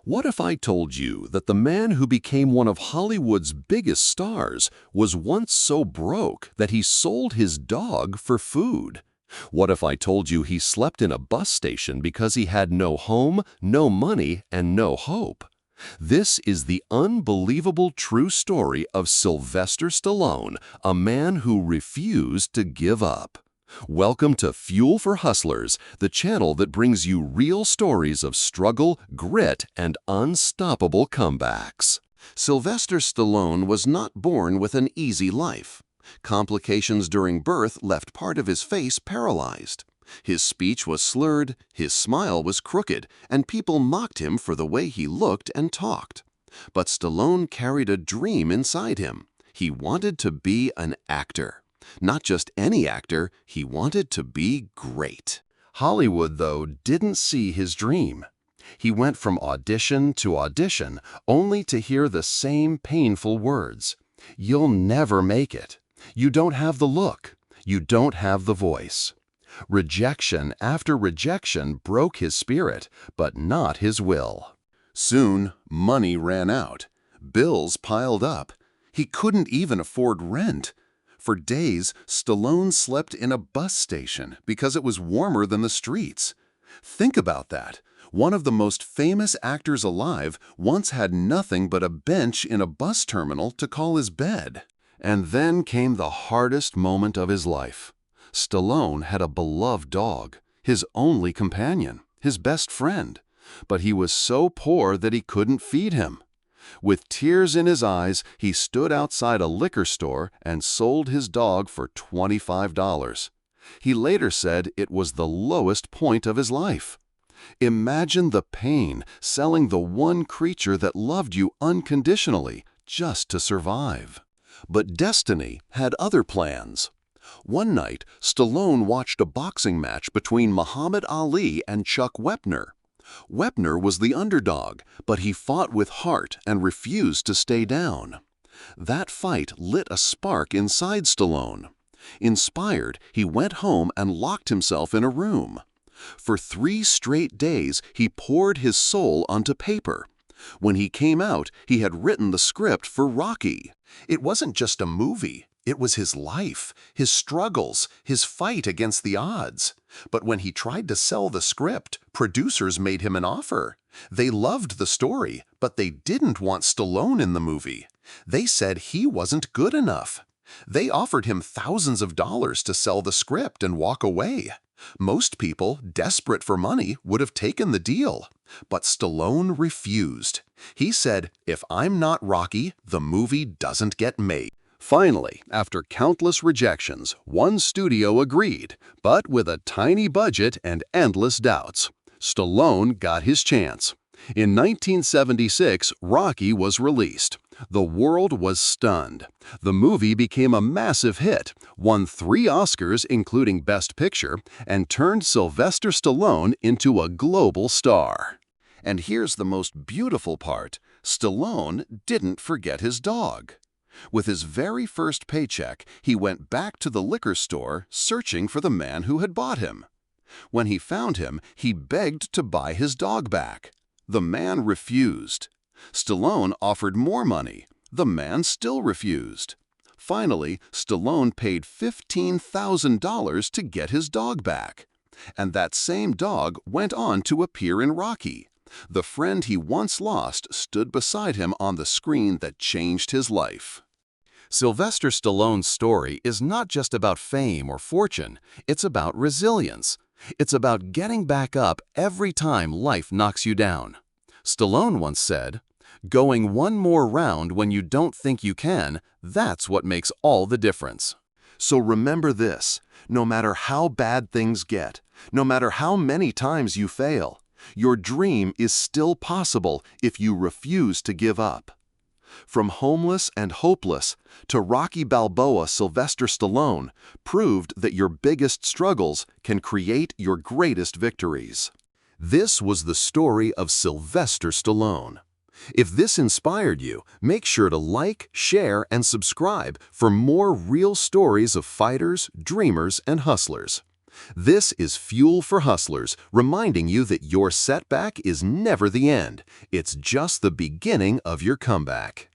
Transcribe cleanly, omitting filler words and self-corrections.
What if I told you that the man who became one of Hollywood's biggest stars was once so broke that he sold his dog for food? What if I told you he slept in a bus station because he had no home, no money, and no hope? This is the unbelievable true story of Sylvester Stallone, a man who refused to give up. Welcome to Fuel for Hustlers, the channel that brings you real stories of struggle, grit, and unstoppable comebacks. Sylvester Stallone was not born with an easy life. Complications during birth left part of his face paralyzed. His speech was slurred, his smile was crooked, and people mocked him for the way he looked and talked. But Stallone carried a dream inside him. He wanted to be an actor. Not just any actor, he wanted to be great. Hollywood, though, didn't see his dream. He went from audition to audition, only to hear the same painful words. "You'll never make it. You don't have the look. You don't have the voice." Rejection after rejection broke his spirit, but not his will. Soon, money ran out. Bills piled up. He couldn't even afford rent. For days, Stallone slept in a bus station because it was warmer than the streets. Think about that. One of the most famous actors alive once had nothing but a bench in a bus terminal to call his bed. And then came the hardest moment of his life. Stallone had a beloved dog, his only companion, his best friend, but he was so poor that he couldn't feed him. With tears in his eyes, he stood outside a liquor store and sold his dog for $25. He later said it was the lowest point of his life. Imagine the pain selling the one creature that loved you unconditionally just to survive. But destiny had other plans. One night, Stallone watched a boxing match between Muhammad Ali and Chuck Wepner. Wepner was the underdog, but he fought with heart and refused to stay down. That fight lit a spark inside Stallone. Inspired, he went home and locked himself in a room. For 3 straight days, he poured his soul onto paper. When he came out, he had written the script for Rocky. It wasn't just a movie. It was his life, his struggles, his fight against the odds. But when he tried to sell the script, producers made him an offer. They loved the story, but they didn't want Stallone in the movie. They said he wasn't good enough. They offered him thousands of dollars to sell the script and walk away. Most people, desperate for money, would have taken the deal. But Stallone refused. He said, "If I'm not Rocky, the movie doesn't get made." Finally, after countless rejections, one studio agreed, but with a tiny budget and endless doubts. Stallone got his chance. In 1976, Rocky was released. The world was stunned. The movie became a massive hit, won 3 Oscars including Best Picture, and turned Sylvester Stallone into a global star. And here's the most beautiful part. Stallone didn't forget his dog. With his very first paycheck, he went back to the liquor store searching for the man who had bought him. When he found him, he begged to buy his dog back. The man refused. Stallone offered more money. The man still refused. Finally, Stallone paid $15,000 to get his dog back. And that same dog went on to appear in Rocky. The friend he once lost stood beside him on the screen that changed his life. Sylvester Stallone's story is not just about fame or fortune, it's about resilience. It's about getting back up every time life knocks you down. Stallone once said, "Going one more round when you don't think you can, that's what makes all the difference." So remember this, no matter how bad things get, no matter how many times you fail, your dream is still possible if you refuse to give up. From homeless and hopeless to Rocky Balboa, Sylvester Stallone proved that your biggest struggles can create your greatest victories. This was the story of Sylvester Stallone. If this inspired you, make sure to like, share, and subscribe for more real stories of fighters, dreamers, and hustlers. This is Fuel for Hustlers, reminding you that your setback is never the end. It's just the beginning of your comeback.